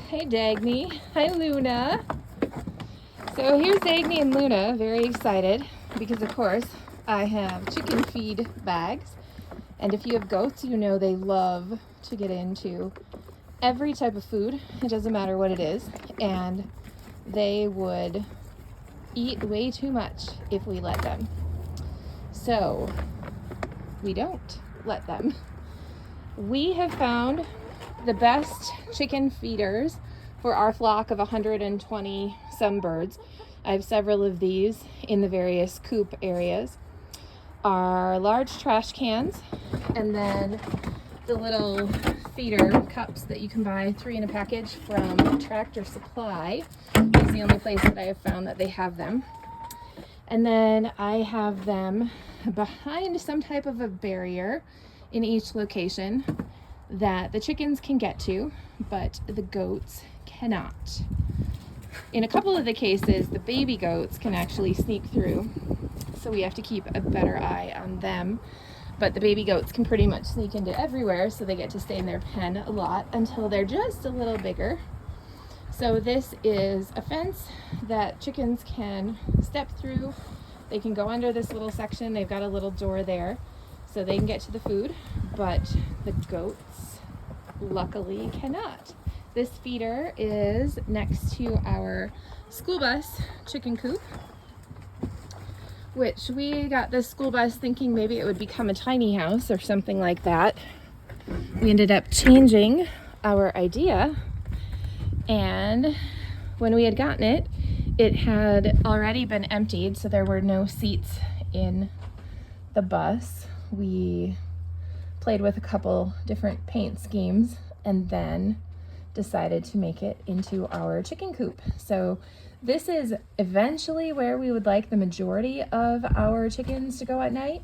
Hey Dagny. Hi Luna. So here's Dagny and Luna, very excited because of course I have chicken feed bags. And if you have goats, you know they love to get into every type of food. It doesn't matter what it is. And they would eat way too much if we let them. So we don't let them. We have found the best chicken feeders for our flock of 120 some birds. I have several of these in the various coop areas. Our large trash cans, and then the little feeder cups that you can buy 3 in a package from Tractor Supply. It's the only place that I have found that they have them. And then I have them behind some type of a barrier in each location that the chickens can get to, but the goats cannot. In a couple of the cases, the baby goats can actually sneak through, so we have to keep a better eye on them. But the baby goats can pretty much sneak into everywhere, so they get to stay in their pen a lot until they're just a little bigger. So this is a fence that chickens can step through. They can go under this little section. They've got a little door there, so they can get to the food, but the goats luckily cannot. This feeder is next to our school bus chicken coop, which we got this school bus thinking maybe it would become a tiny house or something like that. We ended up changing our idea, and when we had gotten it, it had already been emptied, so there were no seats in the bus. We played with a couple different paint schemes and then decided to make it into our chicken coop. So this is eventually where we would like the majority of our chickens to go at night,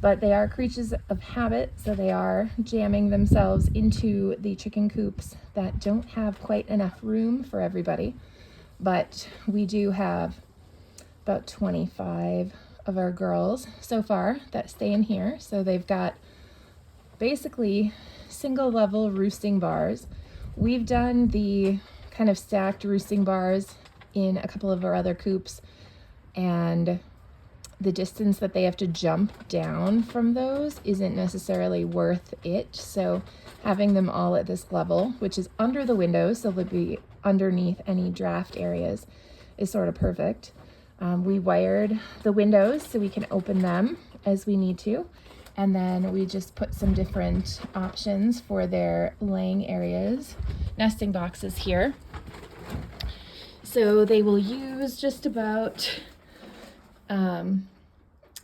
but they are creatures of habit, so they are jamming themselves into the chicken coops that don't have quite enough room for everybody. But we do have about 25 of our girls so far that stay in here. So they've got basically single level roosting bars. We've done the kind of stacked roosting bars in a couple of our other coops, and the distance that they have to jump down from those isn't necessarily worth it. So having them all at this level, which is under the windows, so they'll be underneath any draft areas, is sort of perfect. We wired the windows so we can open them as we need to. And then we just put some different options for their laying areas, nesting boxes here. So they will use just about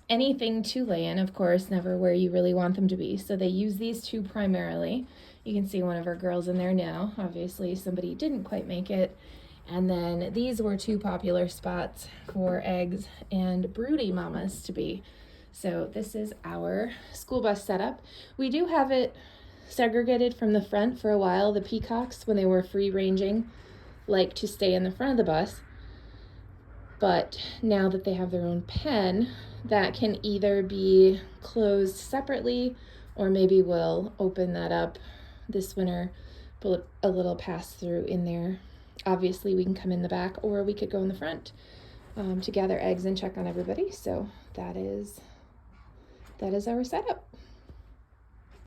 anything to lay in, of course, never where you really want them to be. So they use these two primarily. You can see one of our girls in there now. Obviously somebody didn't quite make it. And then these were 2 popular spots for eggs and broody mamas to be. So this is our school bus setup. We do have it segregated from the front for a while. The peacocks, when they were free ranging, like to stay in the front of the bus. But now that they have their own pen, that can either be closed separately, or maybe we'll open that up this winter, put a little pass through in there. Obviously we can come in the back, or we could go in the front to gather eggs and check on everybody. So that is our setup.